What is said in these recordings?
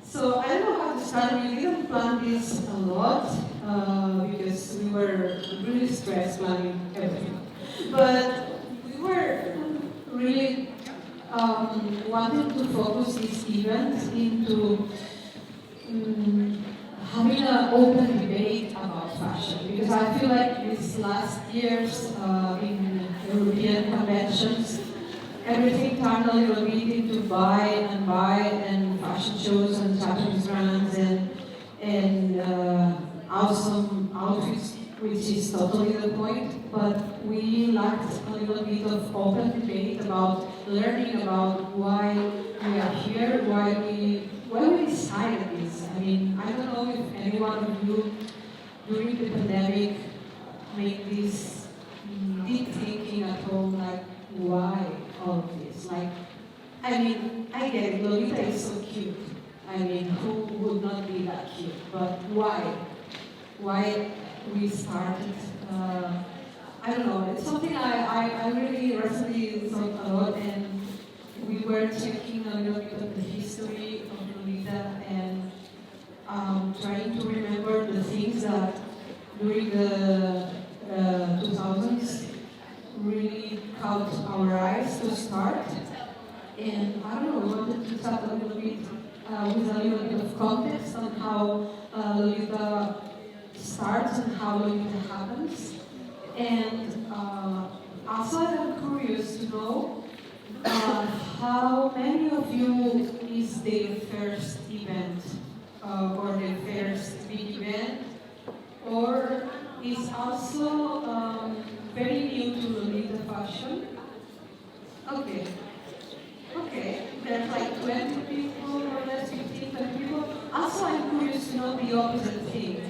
So I don't know how to start. We didn't plan this a lot because we were really stressed planning everything. But we were really wanting to focus this event into having an open debate about fashion, because I feel like these last years in European conventions, everything turned a little bit into buy and fashion shows and Japanese brands and awesome outfits, which is totally the point. But we lacked a little bit of open debate about learning about why we are here, why we decided this. I mean, I don't know if any one of you during the pandemic made this deep thinking at home, like why all of this? Like, I mean, I get it, Lolita is so cute. I mean, who would not be that cute? But why? Why we started? I don't know. It's something I really recently thought a lot, and we were checking a little bit of the history of Lolita and trying to remember the things that during the 2000s really caught our eyes to start. And I don't know, we wanted to start a little bit with a little bit of context on how Lolita starts and how Lolita happens. And also I'm curious to know how many of you is their first event or their first big event, or is also very new to Lolita fashion? Okay. Okay, there's like 20 people or less, 15, 20 people. Also, I'm curious to know the opposite thing.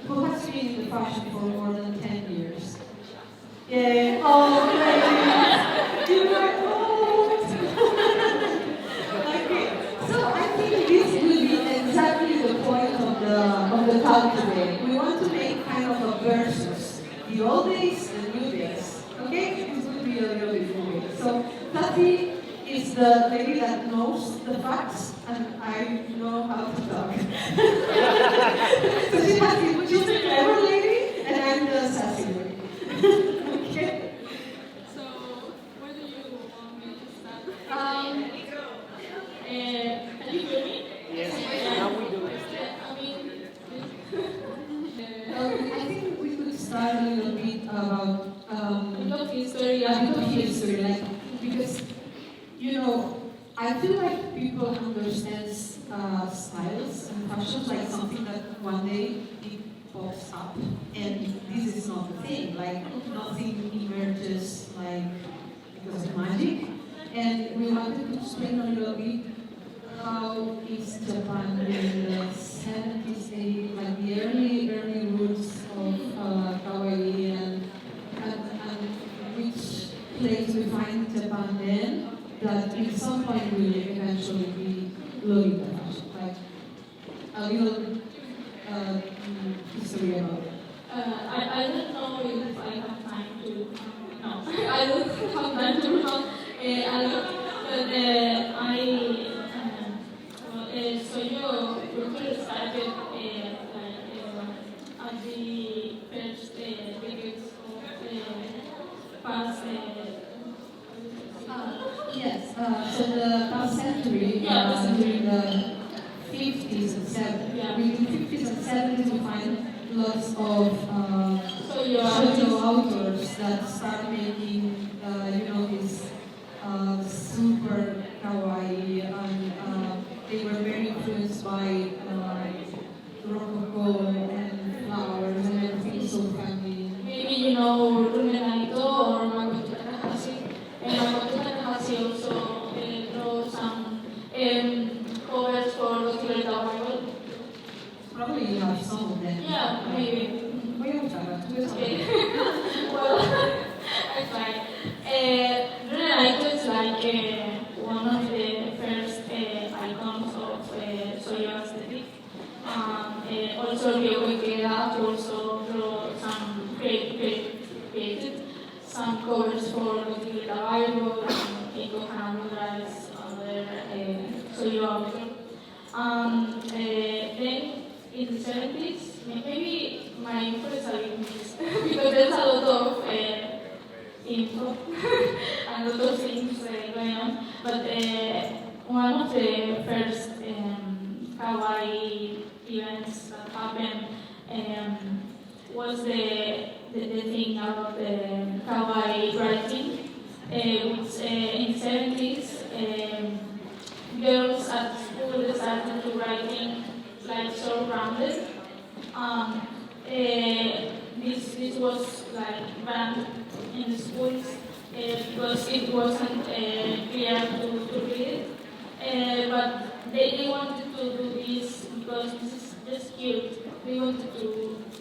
Who has been in the fashion for more than 10 years? Yeah, oh, ladies, you are old! Okay, so I think this will be exactly the point of the talk today. We want to make kind of a versus. The old days, the new days. Okay? This will be a little bit weird. So, Tati is the lady that knows the facts, and I know how to talk. So she's the clever lady, and I'm the sassy lady. Okay? So, where do you want me to start? Can you hear me? Yes, now we do it. I mean, I think we could start a little bit about a bit of history. a bit of history, like, because you know, I feel like people understand styles and fashion like something that one day it pops up, and this is not the thing. Like nothing emerges like because of magic. And we wanted to explain a little bit how is Japan in the 70s, 80s, like the early roots of Kawaii and which place we find Japan then, that in some point will eventually be Lolita fashion, like a little history about it. I don't know if I have time to. No, I don't have time to recall a lot, but so you could started at the first decades of past. Yes, so the past century, during the 50s and 70s, Yeah. between 50s and 70s we find lots of So you are shoujo authors that start making, this super kawaii, and they were very influenced by rococo and flowers and everything so feminine. maybe you know Rumenanito or Makoto Takahashi. And Makoto Takahashi also wrote some covers for Lolita Bible. Probably you have some of them. Yeah, maybe. Voy a buscarlas, tú ves Okay. Well, I tried. Rumenanito is like one of the first icons of soyo aesthetic. Also, Ryoko Ikeda also wrote some created some covers for Lolita Bible, and Keiko Hanamura is another soyo author. Then in the 70s, maybe my info is a little mixed because there's a lot of info and a lot of things going on. But one of the first Kawaii events that happened was the thing about the Kawaii writing, which in the 70s, girls at school started to writing like so rounded. This was like banned in the schools because it wasn't clear to read. But they wanted to do this because this is just cute. They wanted to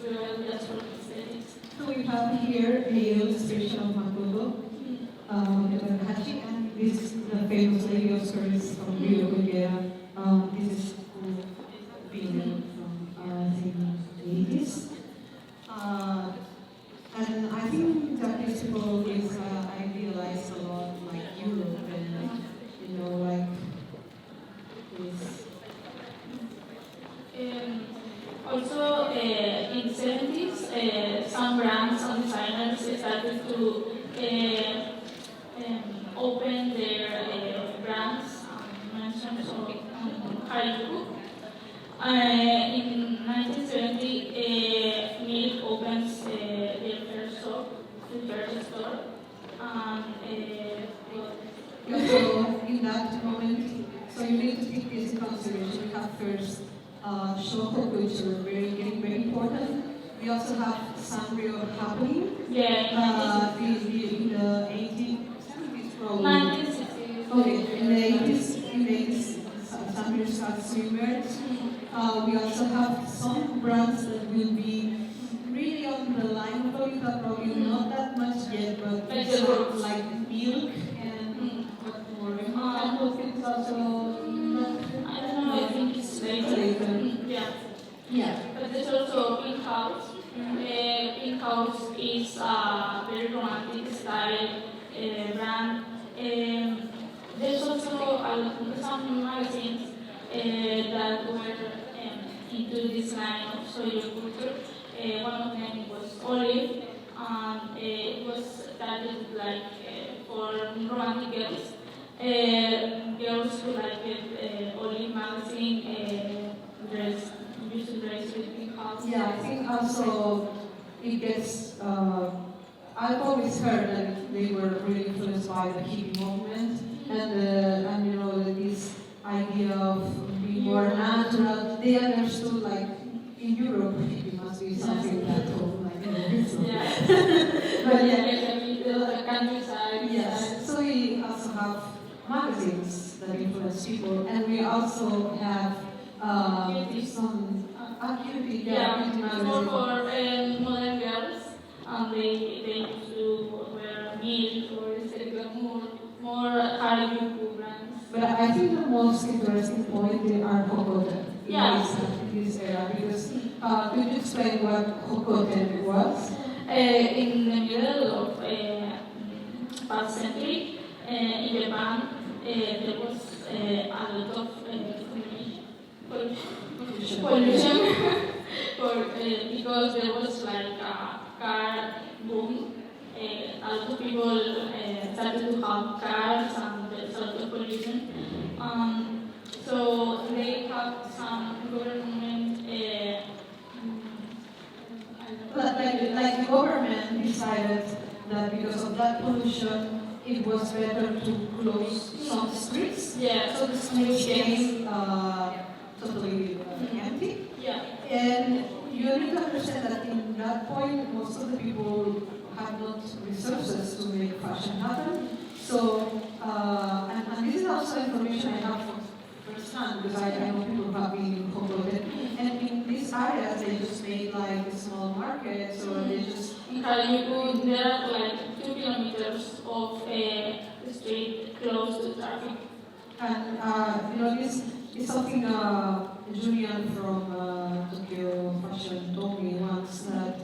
reveal that sort of aesthetics. So we have here a illustration of Makoto, Hachi, and this is the famous lady of skirts from Rio Guerra. This is painted from I think the 80s. And I think Japanese people is idealized a lot like Europe and like this. Also, in the 70s, some brands and designers started to open their brands and mentions of Harajuku. In 1970, Milk opens their first store. So in that moment, so you need to take this in consideration. We have first shoko culture, getting very important. We also have Sanrio happening. Yeah. In the 1870s, probably. 1960s. Okay, in the 80s, Sanrio starts to emerge. We also have some brands that will be really on the line of Lolita, probably not that much yet, but Like it's the roots. like milk and what more? And things also. I don't know, I think it's later. Yeah. Yeah. But there's also Pink House. Pink House is a very romantic style brand. There's also some magazines that were into this line of soil culture. One of them was Olive, and it was started like for romantic girls. Girls who liked Olive magazine used to dress with Pink House. Yeah, I think also it gets. I've always heard that they were really influenced by the hippie movement and this idea of being more natural. They understood like in Europe it must be something that Yeah. but yeah. The countryside. Yes. So we also have magazines that influence people, and we also have some beauty, beauty More magazines. for modern girls, and they used to wear milk or instead of more Harajuku brands. But I think the most interesting point are Hokoten in this era, because could you explain what Hokoten was? In the middle of past century, in Japan, there was a lot of pollution because there was like a car boom. A lot of people started to have cars and there's a lot of pollution. So they have some government. Like the government decided that because of that pollution, it was better to close some streets. Yeah. So the streets became totally empty. Yeah. And you need to understand that in that point, most of the people have not resources to make fashion happen. So, and this is also information I have from firsthand because I know people who have been in Hoboken. And in these areas, they just made like small markets or they just. In Harajuku, there are like 2 kilometers of street closed to traffic. And this is something Julian from Tokyo Fashion told me once that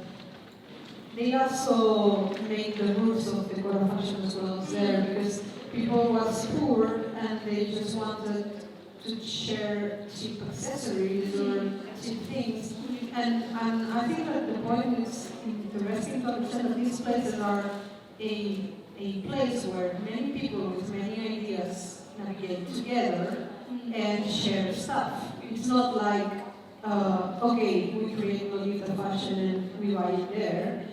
they also made the rules of the Korea fashion as well there because people was poor and they just wanted to share cheap accessories or cheap things. And I think that the point is interesting to understand that these places are a place where many people with many ideas navigate together and share stuff. It's not like, okay, we create Lolita fashion and we buy it there.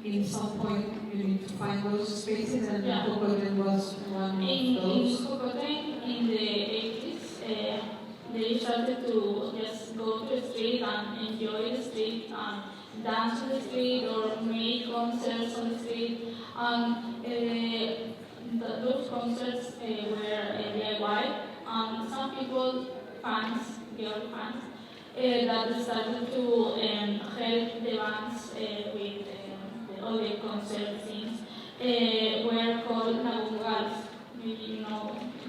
In some point, you need to find those spaces, and Cocoten was one of those. In Cocoten, in the 80s, they started to just go to the street and enjoy the street and dance on the street or make concerts on the street. And those concerts were DIY, and some people, fans, girl fans, that started to help the bands with all the concert things, were called Nagungals. Maybe you know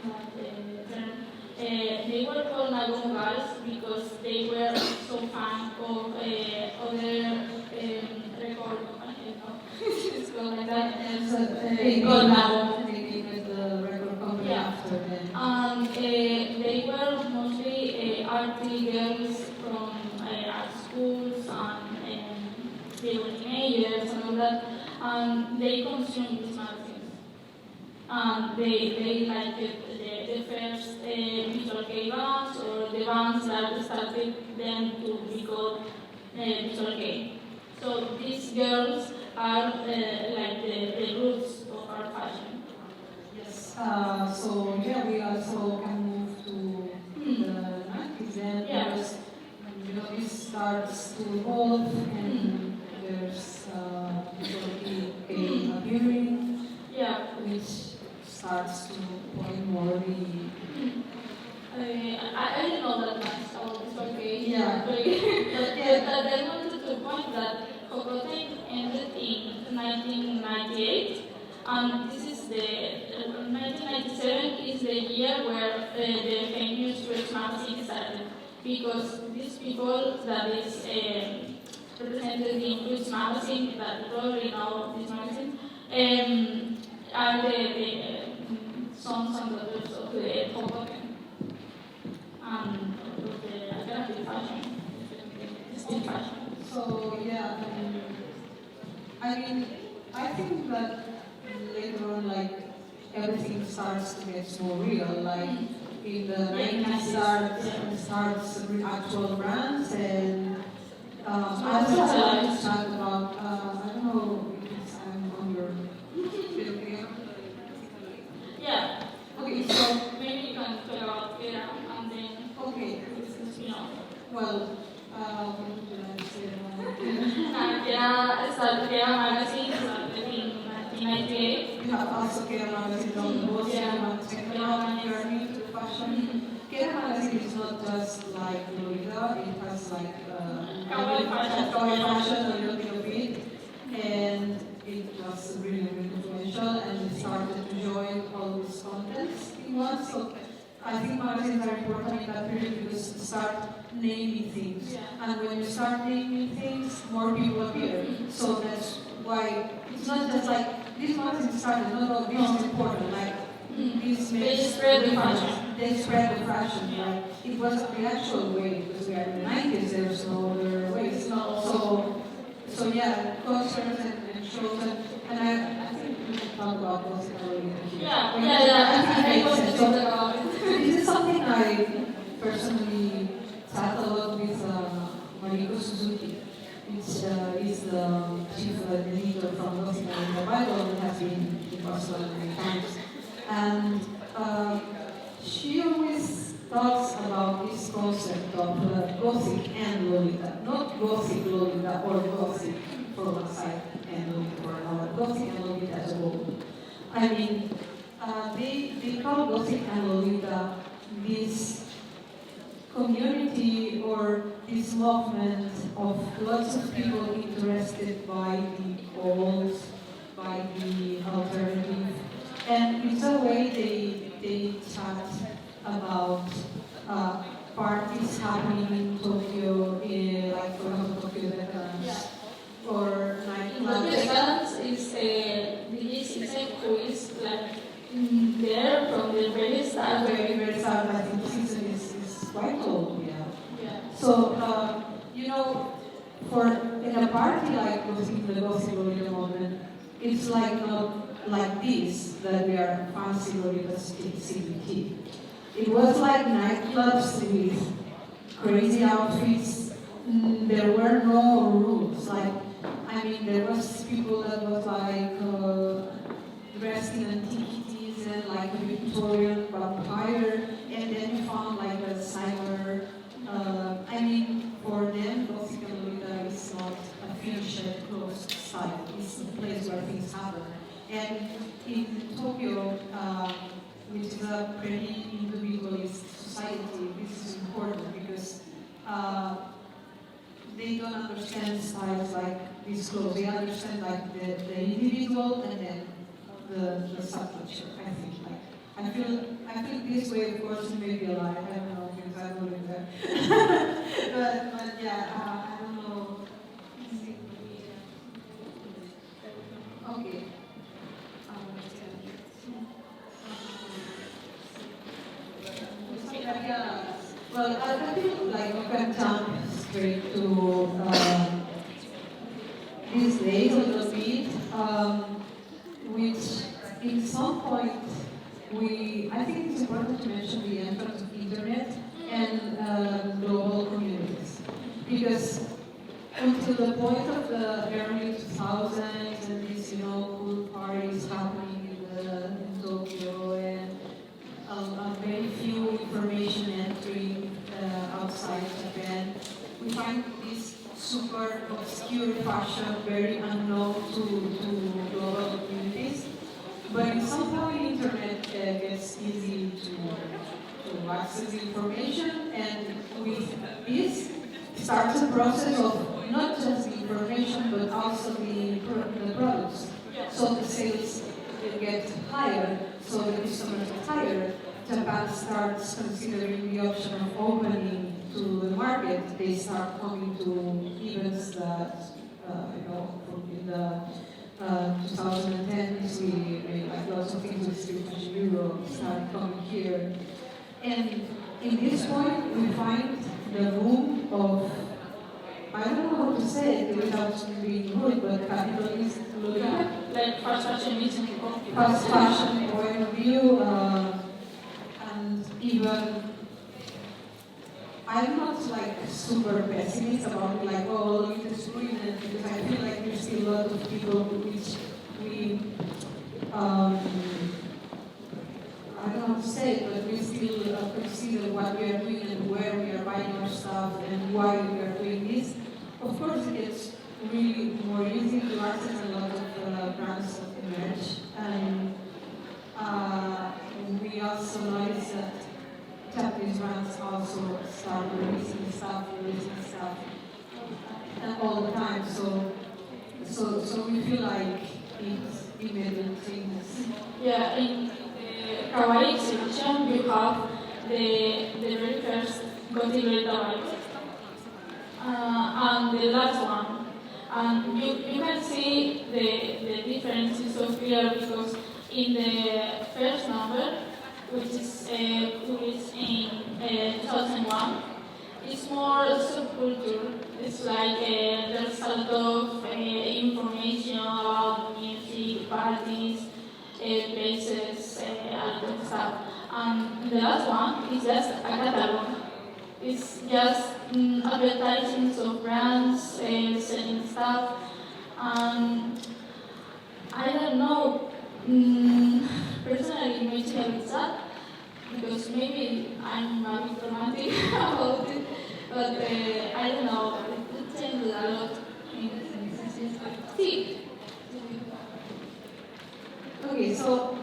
that term. They were called Nagungals because they were so fan of other record company, it's called like that. They called Nagung, they named the record company after them. And they were mostly arty girls from art schools, and they were teenagers and all that, and they consumed these magazines. And they liked the first visual gay bands or the bands that started them to be called visual gay. So these girls are like the roots of our fashion. Yes. So yeah, we also can move to the 90s then, because this starts to evolve and there's a appearing, which starts to point more the. I didn't know that much about this okay. Yeah. But I wanted to point that Cocoten ended in 1998, and this is the 1997 is the year where the famous French magazine started, because these people that is represented in French magazine, that you probably know this magazine, are the sons and daughters of the Cocoten. With the alternative fashion, distinct fashion. So yeah, I think that later on, like everything starts to get more real. Like in the 90s, starts with actual brands, and I also like to chat about. I don't know if I'm on your video here. Yeah. Okay, so Maybe you can talk about Vera and then. okay. Well, what did I say? Vera magazine started in 1998. You have also Kera magazine on both technology, journey to fashion. Kera magazine is not just like Lolita, it has like Kawaii fashion, a little bit of it, and it was really, really influential, and we started to join all these contents in one. So I think magazines are important in that period because you start naming things. And when you start naming things, more people appear. So that's why it's not just like this magazine started, not all this is important. Like this They spread the fashion. They spread the fashion, right? It was the actual way because we are in the 90s, there's no other ways. So yeah, concerts and shows and I think we can talk about those already. I think makes sense. talk about it. This is something I personally sat a lot with Mariko Suzuki, which is the chief editor from Lolita in the Bible and has been in Barcelona many times. And she always talks about this concept of Gothic and Lolita, not Gothic Lolita or Gothic for one side and Lolita for another, Gothic and Lolita as a whole. I mean, they call Gothic and Lolita this community or this movement of lots of people interested by the old, by the alternative, and it's a way they chat about parties happening in Tokyo, like for example Tokyo Decadence, or nightclubs. Decadence is who is like there from the very start. Very, very sad. I think the season is So, you know, for in a party like in the Gothic Lolita moment, it's like not like this that we are fancy Lolita CBT. It was like nightclubs with crazy outfits. There were no rules. Like, I mean, there was people that was like dressed in antiquities and like a Victorian vampire, and then you found like a cyber. I mean, for them, Gothic and Lolita is not a finished, closed site. It's a place where things happen. And in Tokyo, which is a pretty individualist society, this is important because they don't understand styles like this close. They understand like the individual and then the subculture. I think I feel this way. Of course, maybe a lie. I don't know because I don't live there. but yeah, I don't know. Okay. Well, I feel like we can jump straight to these days a little bit, which in some point I think it's important to mention the entrance of internet and global communities. Because until the point of the early 2000s and these, cool parties happening in Tokyo and very few information entering outside Japan, we find this super obscure fashion very unknown to global communities. But at some point, internet gets easy to access information, and with this starts a process of not just the information, but also the products. So the sales get higher, so the customers get higher. Japan starts considering the option of opening to the market. They start coming to events that, in the 2010s, we made like lots of things with Street Fashion Europe, started coming here. And in this point, we find the room of, I don't know how to say it without being rude, but capitalist like fast fashion is fast fashion point of view, and even I'm not like super pessimist about like, oh, it is ruined, because I feel like there's still a lot of people which we, I don't know how to say it, but we still consider what we are doing and where we are buying our stuff and why we are doing this. Of course, it gets really more easy to access a lot of brands that emerge. And we also notice that Japanese brands also start releasing stuff all the time. So we feel like it's immediate things. Yeah, in the Kawaii exhibition, you have the very first Lolita and the last one. And you can see the differences so clear because in the first number, which is published in 2001, it's more subculture. It's like there's a lot of information about music, parties, places, and stuff. And the last one is just a catalog. It's just advertising of brands, selling stuff, and I don't know. Personally, it makes me a bit sad because maybe I'm a bit romantic about it, but I don't know. It changes a lot. See. Okay, so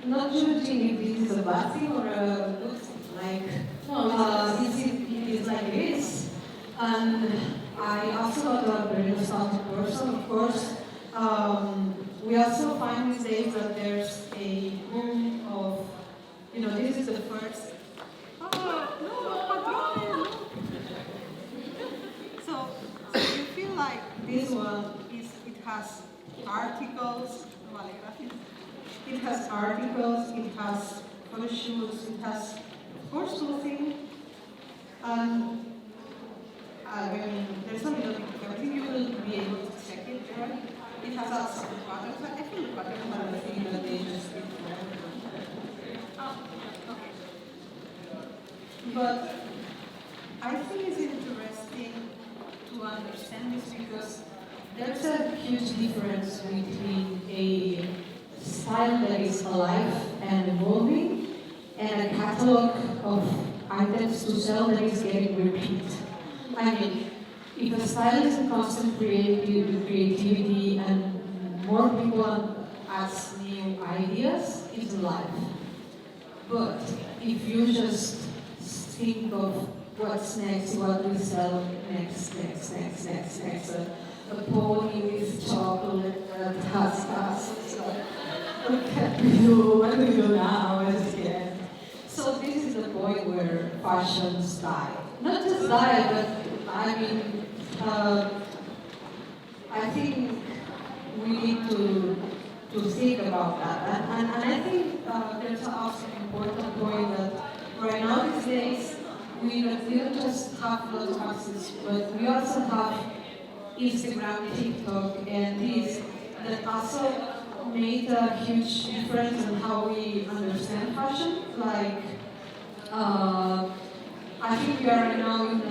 not judging if this is a bad thing or a good thing. Like, it is like it is. And I also got a very nostalgic person, of course. We also find these days that there's a boom of, this is the first. So you feel like this one it has articles, it has photo shoots, it has, of course, clothing, and I mean, there's a little bit. I think you will be able to check it, right? It has a some patterns. I think the patterns are the thing that they just did for everyone. Oh, okay. But I think it's interesting to understand this because there's a huge difference between a style that is alive and evolving and a catalog of items to sell that is getting repeat. I mean, if a style is a constant creativity and more people ask new ideas, it's alive. But if you just think of what's next, what we sell next, a pony with chocolate that has us, like, what can we do? What do we do now as a kid? So this is the point where fashions die. Not just die, but I mean, I think we need to think about that. And I think there's also an important point that right now these days, we don't just have those access, but we also have Instagram, TikTok, and this that also made a huge difference in how we understand fashion. Like, I think we are now in the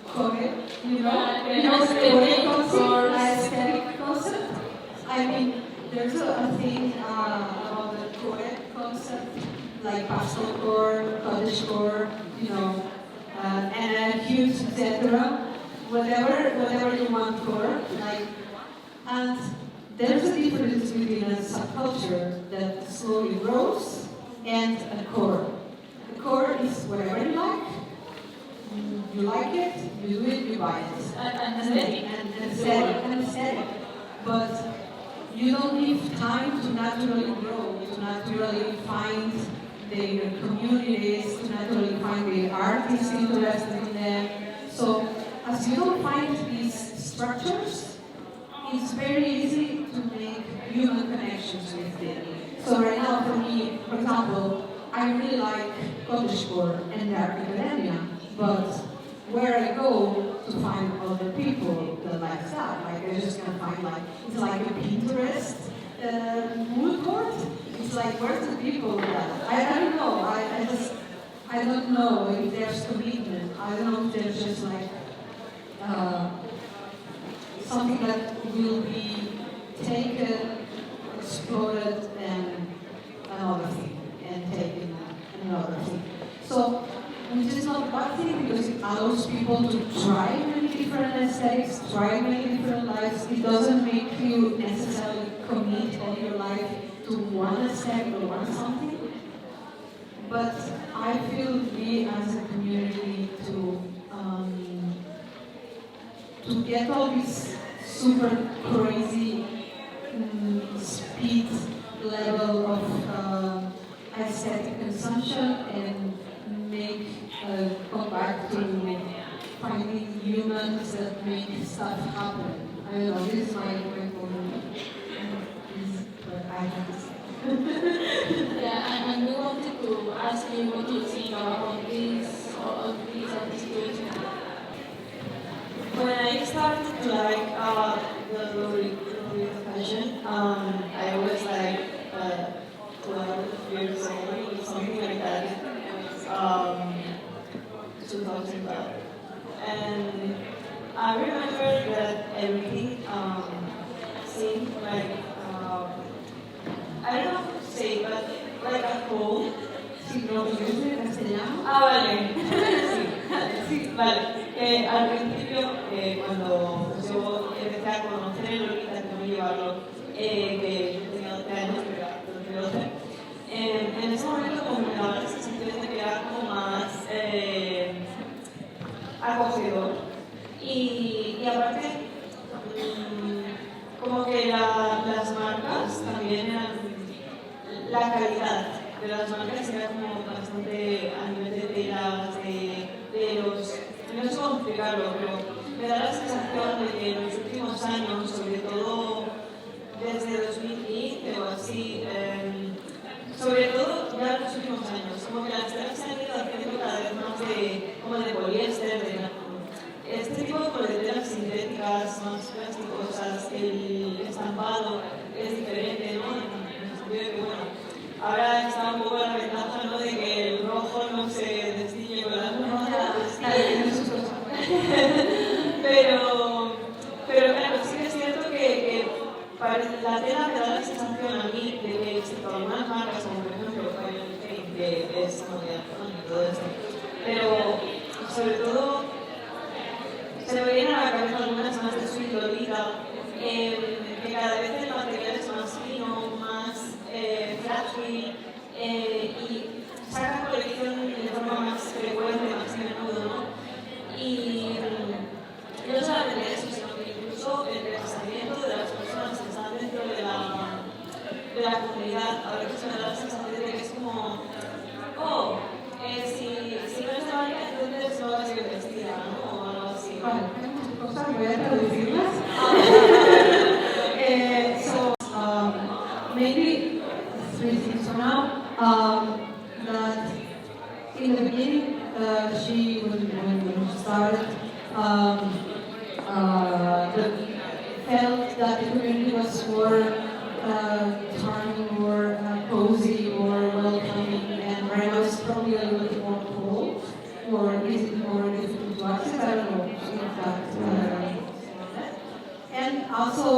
core, the core aesthetic concept. I mean, there's a thing about the core concept, like pastel core, cottage core, and a huge etc. Whatever you want core, like, and there's a difference between a subculture that slowly grows and a core. The core is whatever you like. You like it, you do it, you buy it. And aesthetic. But you don't give time to naturally grow, to naturally find their communities, to naturally find the artists interested in them. So as you don't find these structures, it's very easy to make human connections with them. So right now for me, for example, I really like cottagecore and dark academia, but where I go to find other people that like that, like I'm just gonna find it's like a Pinterest mood board. It's like, where's the people that? I don't know. I don't know if there's commitment. I don't know if there's just something that will be taken, explored, and another thing, and taken another thing. So, which is not a bad thing because it allows people to try many different aesthetics, try many different lives. It doesn't make you necessarily commit all your life to one aesthetic or one something. But I feel we as a community to get all this super crazy speed level of aesthetic consumption and come back to finding humans that make stuff happen. I don't know, this is my point. But I have to say. Yeah, and we wanted to ask you what you think about this or this situation. When I started to like the Lolita fashion, I was like 12 years old or something like that. 2012. And I remember that everything seemed like, I don't know how to say, but like a whole. Si no lo dices en castellano. Ah, vale. Sí, vale. Al principio, cuando yo empecé a conocer el Lolita, que no llevarlo, que yo tenía 12 años, pero era 12, en ese momento como me daba la sensación de que era como más acogedor. Y aparte, como que las marcas también eran, la calidad de las marcas era como bastante a nivel de telas, de los, no sé cómo explicarlo, pero me da la sensación de que en los últimos años, sobre todo desde 2015 o así, sobre todo ya en los últimos años, como que las telas se han ido haciendo cada vez más de más plásticosas, el estampado es diferente, ¿no? En el sentido de que, bueno, ahora está un poco la ventaja, ¿no?, de que el rojo no se destiñe con las rojas. Pero claro, sí que es cierto que la tela me da la sensación a mí de que, excepto algunas marcas, como por ejemplo Kawaii, que es como de Japón y todo esto, pero sobre todo se me vienen a la cabeza algunas más de Sweet Lolita, que cada vez el material es más fino, más frágil, y sacan colección de forma más frecuente, más a menudo, ¿no? Y no solamente eso, sino que incluso el pensamiento de las personas que están dentro de la comunidad, a veces me da la sensación de que es como, oh, si no es de baile, entonces no vas a ir vestida, ¿no? O algo así. Vale, cosas voy a traducirlas. Maybe three things for now. That in the beginning, when she started, felt that the community was more charming, more cozy, more welcoming, and right now it's probably a little bit more cold, or is it more difficult to access? I don't know if that. And also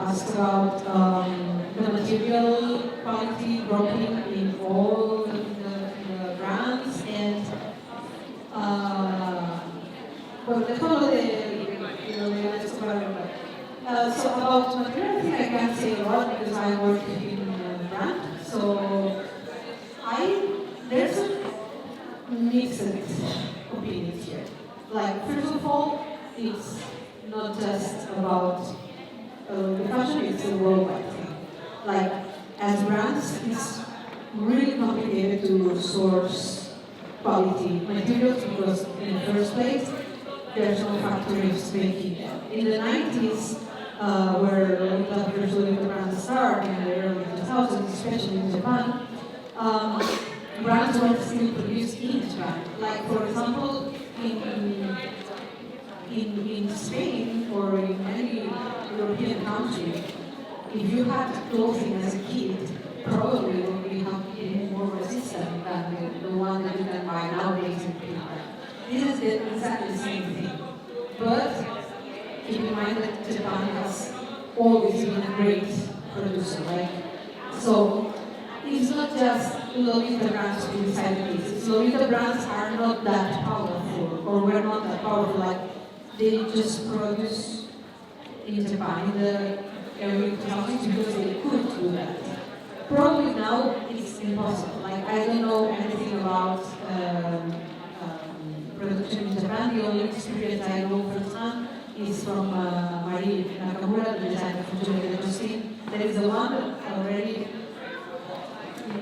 asked about the material quality dropping in all the brands, and well, the follow so about material, I think I can't say a lot because I work in a brand. So there's a mixed opinions here. Like, first of all, it's not just about the fashion, it's a worldwide thing. Like, as brands, it's really complicated to source quality materials because in the first place, there's no factories making them. In the 90s, where Lolita brand started in the early 2000s, especially in Japan, brands were still produced in Japan. Like, for example, in Spain or in any European country, if you had clothing as a kid, probably would have been more resistant than the one that you can buy nowadays in Japan. This is exactly the same thing. But keep in mind that Japan has always been a great producer, right? So it's not just Lolita brands who decided this. Lolita brands are not that powerful, or were not that powerful. Like, they just produce in Japan in the early 2000s because they could do that. Probably now it's impossible. Like, I don't know anything about production in Japan. The only experience I know firsthand is from Marie Nakamura, the designer from Julia Justin. There is the one that already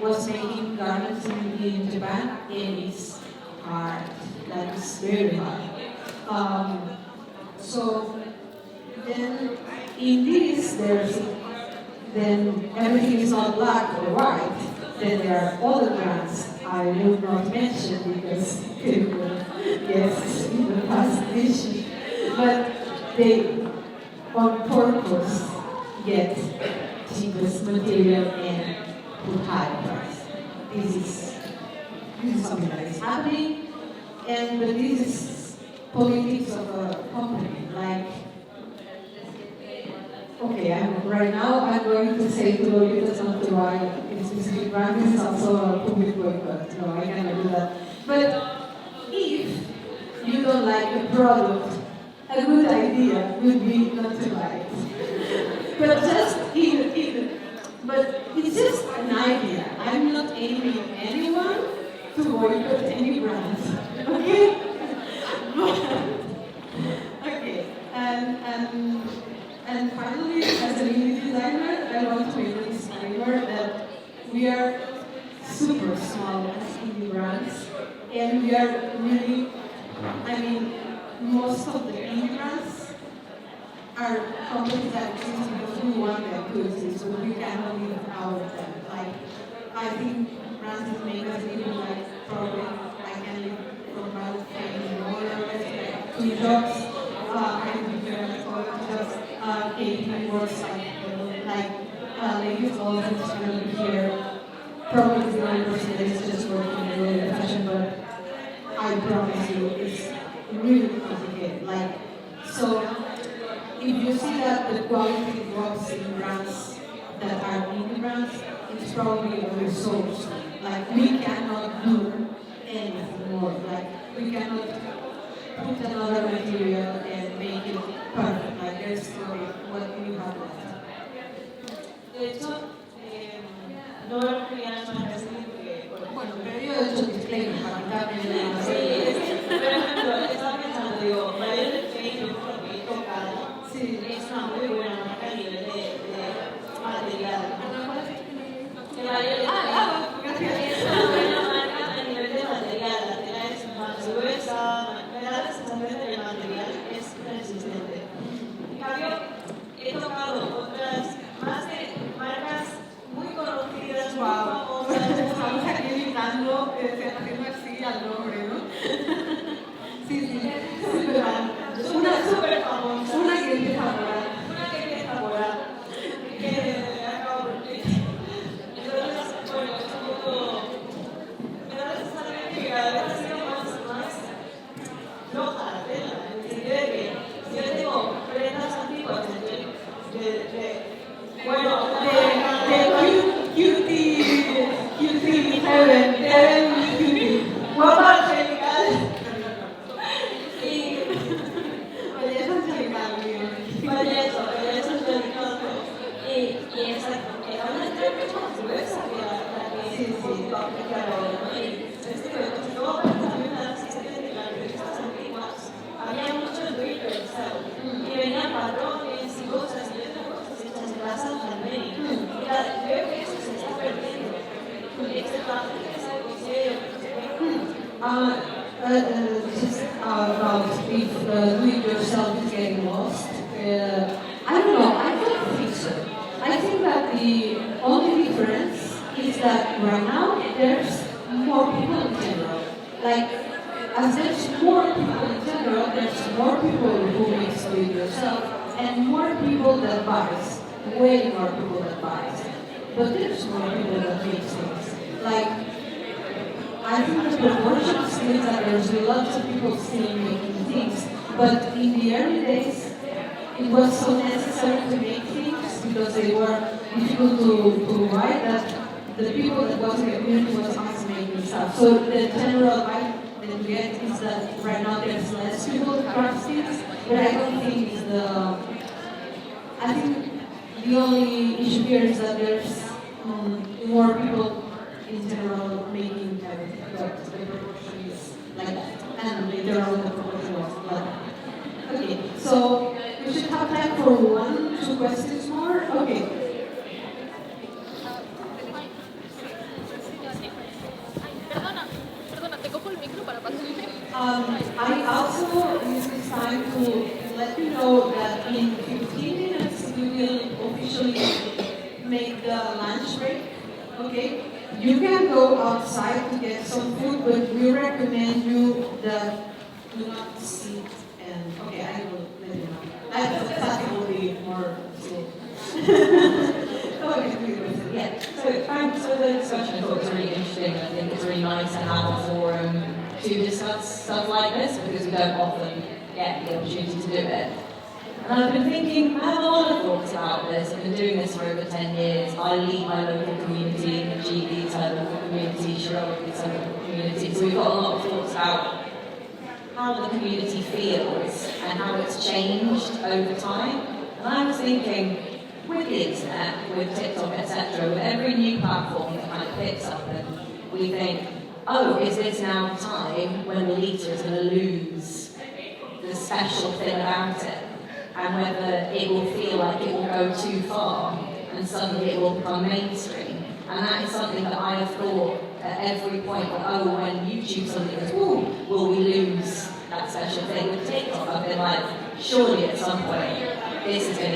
was making garments in Japan, and it's hard. That is very hard. So then in this, then everything is not black or white. Then there are other brands I will not mention because they were guests in the past edition. But they, on purpose, get cheapest material and put high price. This is something that is happening, but this is politics of a company. Like, okay, right now I'm going to say to Lolita not to buy a specific brand. This is also a public boycott. No, I cannot do that. But if you don't like a product, a good idea would be not to buy it. But just but it's just an idea. I'm not aiming at anyone to boycott any brand. Okay? Okay. And finally, as an indie designer, I want to make a disclaimer that we are super small as indie brands, and we are really, most of the indie brands are companies that exist because we want them to exist, but we cannot live out of them. Like, I think brands that make us live, like, probably I can live from about 20 more or less, like, jobs, I different jobs, Katie works ladies all of us going to be here. Probably the only person that is just working in the fashion, but I promise you, it's really complicated. So if you see that the quality drops in brands that are indie brands, it's probably a resource. We cannot do anything more. We cannot put another material and make it perfect. There's what we have left. De hecho, no me refería a las marcas porque... Bueno, pero yo he hecho disclaimer para quitarme la... Sí, por ejemplo, estaba pensando, digo, Mario del Rey, yo por lo que he tocado, es una muy buena marca a nivel de material. Que Mario del Rey es una buena marca a nivel de material, la tela es más gruesa, me da la sensación de que el material es resistente. En cambio, he tocado otras más de marcas muy conocidas, muy famosas. Estamos aquí evitando haciendo así al nombre, ¿no? Sí. Una súper famosa. Una que empieza a volar. Una que empieza a volar. Que acabo de... Entonces, bueno, es un poco... Me da la sensación que cada vez ha sido más floja la tela. En el sentido de que yo tengo prendas antiguas bueno, cutie heaven, guapa angelical y belleza angelical, belleza angelical y exacto, era una estrella mucho más gruesa que la que se aplica ahora, ¿no? Y este tipo luego también me da la sensación de que las revistas antiguas había mucho brillo, y venían patrones y cosas y otras cosas hechas en grasas también. Y creo que eso se está perdiendo. Just about if do-it-yourself is getting lost. I don't know, I don't think so. I think that the only difference is that right now there's more people in general. As there's more people in general, there's more people who makes do-it-yourself and more people that buys. Way more people that buys. But there's more people that make things. I think the proportion still that there's lots of people still making things, but in the early days, it was so necessary to make things because they were difficult to buy that the people that was in the community was always making stuff. So the general vibe that we get is that right now there's less people that craft things, but I don't think it's the... I think the only issue here is that there's more people in general making everything, but the proportion is like that. And later on the proportion was like that. Okay, so we should have time for 1-2 questions more. Okay. I also use this time to let you know that in 15 minutes we will officially make the lunch break. Okay? You can go outside to get some food, but we recommend you that do not sit and... Okay, I will let you know. I thought it will be more slow. Yeah, so thanks for the discussion. I thought it was really interesting. I think it's really nice to have a forum to discuss stuff like this because we don't often get the opportunity to do it. And I've been thinking, I have a lot of thoughts about this. I've been doing this for over 10 years. I lead my local community, G leads her local community, Cheryl leads her local community. So we've got a lot of thoughts about how the community feels and how it's changed over time. And I was thinking, with the internet, with TikTok, etc., with every new platform that kind of picks up and we think, oh, is this now the time when Lolita is going to lose the special thing about it? And whether it will feel like it will go too far and suddenly it will become mainstream. And that is something that I have thought at every point, when YouTube suddenly goes, ooh, will we lose that special thing? With TikTok, I've been like, surely at some point this is going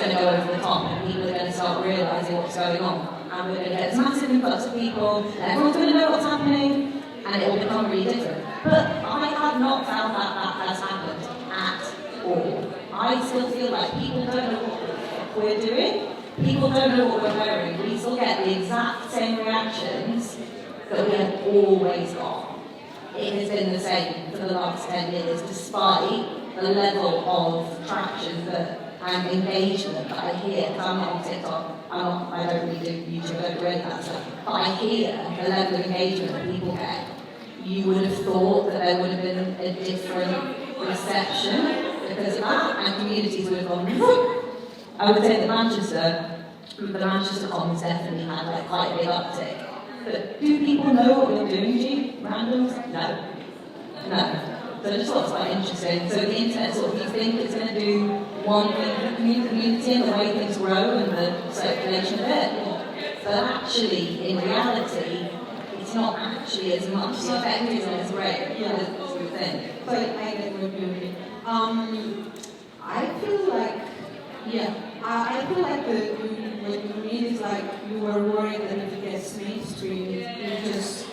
to go over the top and people are going to start realising what's going on. And we're going to get this massive influx of people, and everyone's going to know what's happening, and it will become really different. But I have not found that has happened. we're doing, people don't know what we're wearing. We still get the exact same reactions that we have always got. It has been the same for the last 10 years, despite the level of traction and engagement that I hear. Because I'm not on TikTok, I don't really do YouTube, I don't do any of that stuff. But I hear the level of engagement that people get. You would have thought that there would have been a different reception because of that, and communities would have gone. I would say that the Manchester Commons definitely had like quite a big uptick. But do people know what we're doing, G? Randoms? No. So I just thought it was quite interesting. So the internet sort of, you think it's going to do one thing for the community and the way things grow and the circulation of it. But actually, in reality, it's not actually as much effective as we think. So I get what you mean. I feel like, I feel like what you mean is like you were worried that if it gets mainstream, it just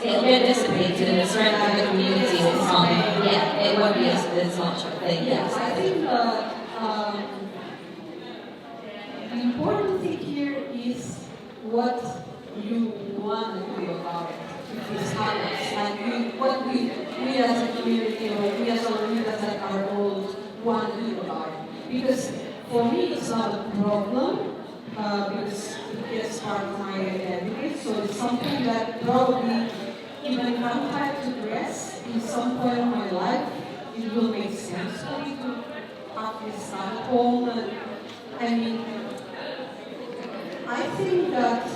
it'll get dissipated and the strength of the community will come. Yeah, it won't be as much of a thing. Yes, I think the important thing here is what you want to do about it. If this happens, like what we as a community or we as Lolitas that are old want to do about it. Because for me it's not a problem, because it gets part of my identity, so it's something that probably, even if I'm trying to dress in some point of my life, it will make sense for me to have this sample. I mean, I think that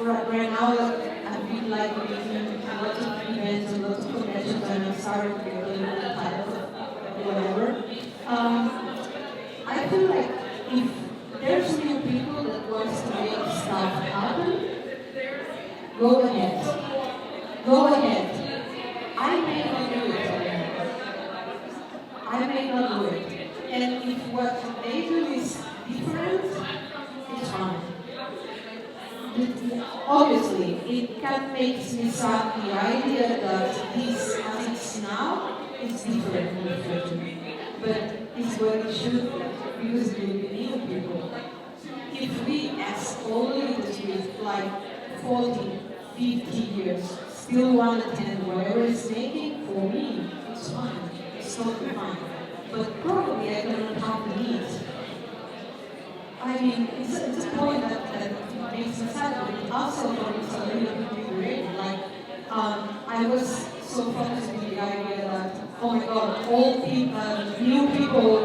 right now I've been like making lots of events and lots of conventions, and I'm starting to get a little bit tired of whatever. I feel like if there's new people that wants to make stuff happen, go ahead. Go ahead. I may not do it. I may not do it. And if what they do is different, it's fine. Obviously, it can make me sad the idea that this, as it's now, is different in the future. But it's what it should be, because we need people. If we, as old leaders with like 40, 50 years, still want to attend whatever it's making, for me, it's fine. It's totally fine. But probably I don't have the need. I mean, it's a point that makes me sad, but also for me it's a little bit liberating. Like, I was so focused with the idea that, oh my god, old people, new people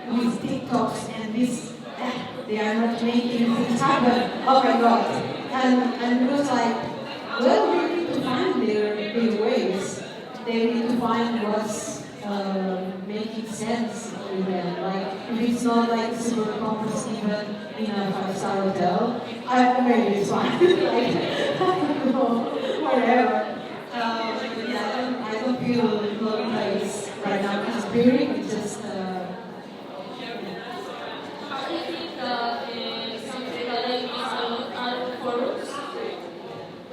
with TikToks and this, they are not making things happen. Oh my god. And it was like, well, they need to find their ways. They need to find what's making sense with them. Like, if it's not like super conference even in a 5-star hotel, maybe it's fine. Like, I don't know, whatever. I don't feel Lolita is right now conspiring. It's just. I think that something that I miss a lot are forums.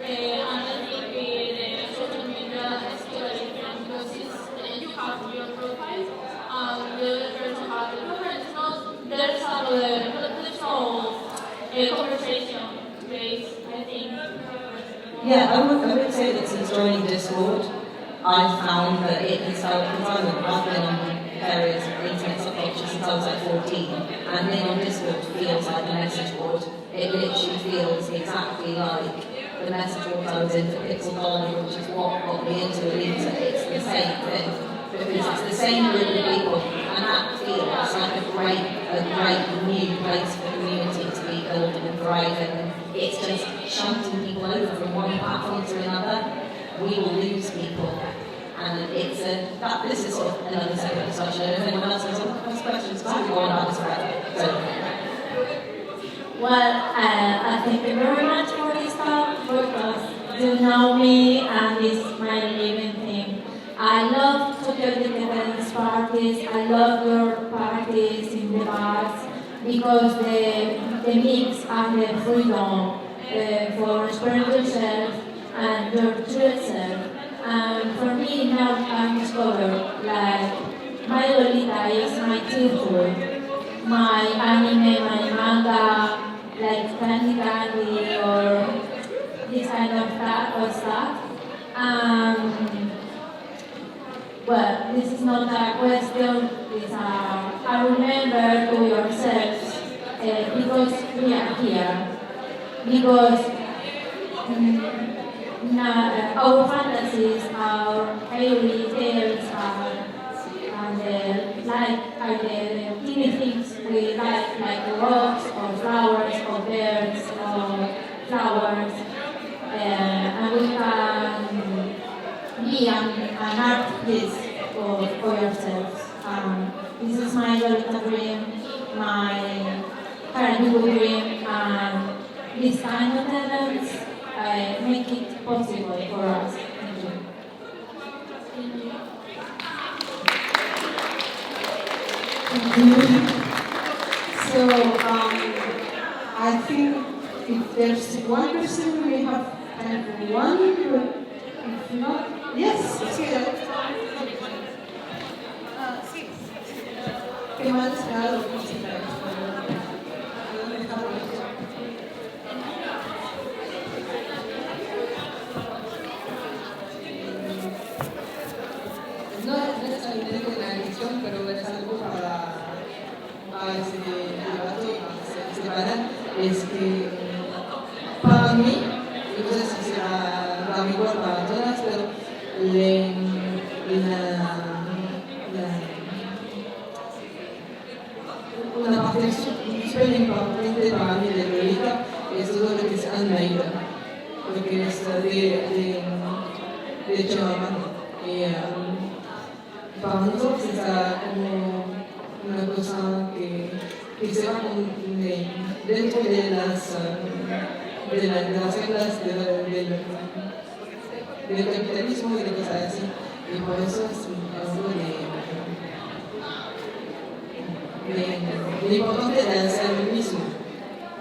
And I think the social media is still different because you have your profile, the other person has the profile. It's not, there's no conversation base, I think. Yeah, I would say that since joining Discord, I've found that it has helped, because I've been on various internet subcultures since I was like 14, and being on Discord feels like a message board. It literally feels exactly like the message board I was in for Pixel Colony, which is what got me into Lolita. It's the same thing, because it's the same group of people, and that feels like a great new place for community to be building and thriving. It's just shunting people over from one platform to another. We will lose people, and it's this is sort of another separate discussion. If anyone else has questions, because we've gone about this forever. Well, thank you very much for this talk, because you know me and it's my living thing. I love Tokyo Independence parties, I love your parties in the bars, because the mix and the freedom for expressing yourself and your true self. And for me now I'm discovered like my Lolita Korea is my childhood. My anime, my manga, like Candy or this kind of stuff. Well, this is not a question, it's a remember to yourselves because we are here. Because our fantasies, our fairy tales are the teeny things we like rocks or flowers or birds or flowers. And we can be an artist for yourselves. This is my Lolita dream, my current dream, and this kind of talents make it possible for us. Thank you. Thank you. So, I think if there's one person, we have time for one. If not, yes, sí. ¿Qué más esperado? No es evidente la elección, pero es algo para ese debate, para separar. Es que para mí, y no sé si será igual para todas, pero una parte súper importante para mí de Lolita es todo lo que es handmade, porque es de hecho a mano. Para nosotros está como una cosa que se va dentro de las reglas del capitalismo y de cosas así. Y por eso es algo de importante de hacer lo mismo.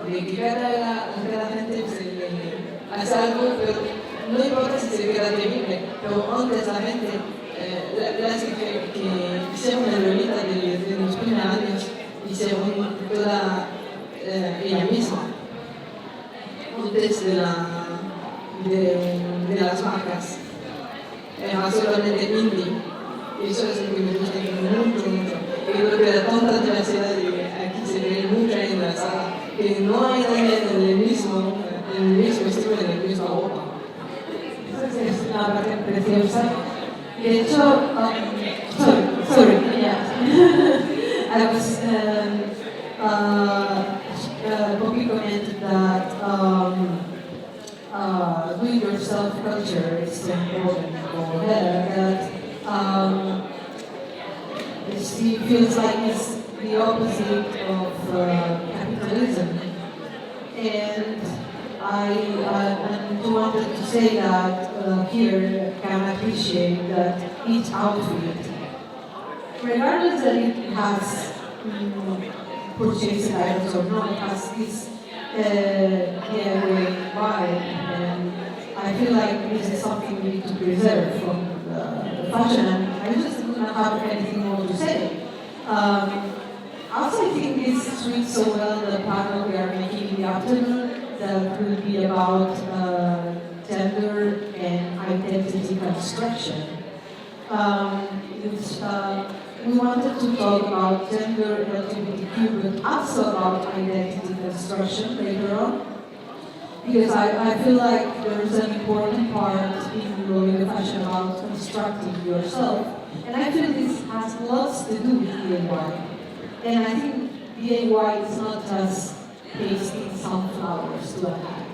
De que cada gente hace algo, pero no importa si se queda terrible, pero antes la gente, las que hicieron la Lolita de los primeros años, hicieron toda ella misma, antes de las marcas. Era solamente indie, y eso es lo que me gusta mucho. Y creo que da tanta diversidad de aquí se ve mucha en la sala, que no hay nadie en el mismo estilo, en la misma ropa. Es una parte preciosa. De hecho, sorry, yeah. I was Bobby commented that doing yourself culture is important for her. That she feels like it's the opposite of capitalism, and I wanted to say that here can appreciate that each outfit, regardless that it has purchased items or not, has this DIY vibe, and I feel like this is something we need to preserve from the fashion, and I just do not have anything more to say. Also, I think this suits so well the panel we are making in the afternoon that will be about gender and identity construction. We wanted to talk about gender, LGBTQ, but also about identity construction later on. Because I feel like there's an important part in Lolita fashion about constructing yourself. And I feel this has lots to do with DIY. And I think DIY is not just pasting some flowers to a hat.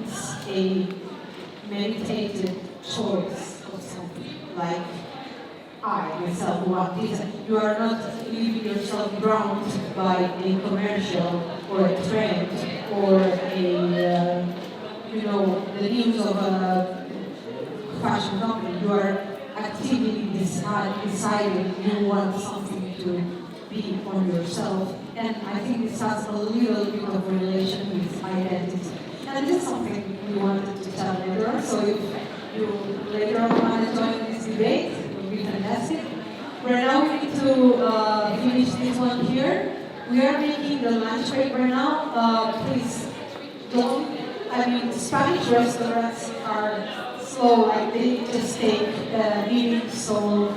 It's a meditated choice of something. Like, I myself want this. You are not leaving yourself bound by a commercial or a trend or the news of a fashion company. You are actively deciding you want something to be on yourself. And I think this has a little bit of relation with identity. And this is something we wanted to tell later on. So if you later on want to join this debate, it would be fantastic. Right now we need to finish this one here. We are making the lunch break right now. Please don't. I mean, Spanish restaurants are slow. Like they just take eating so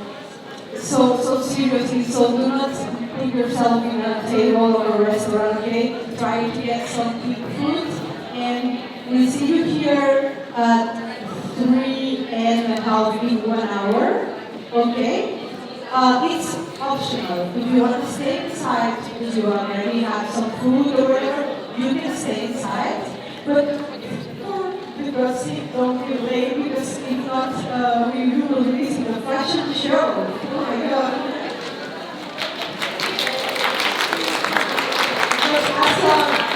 seriously. So do not put yourself in a table or a restaurant. Okay, try to get some food, and we'll see you here at 3.5 in 1 hour. Okay. It's optional. If you want to stay inside because you already have some food or whatever, you can stay inside. But because don't be late, because if not, we will miss the fashion show. Oh my God. Just as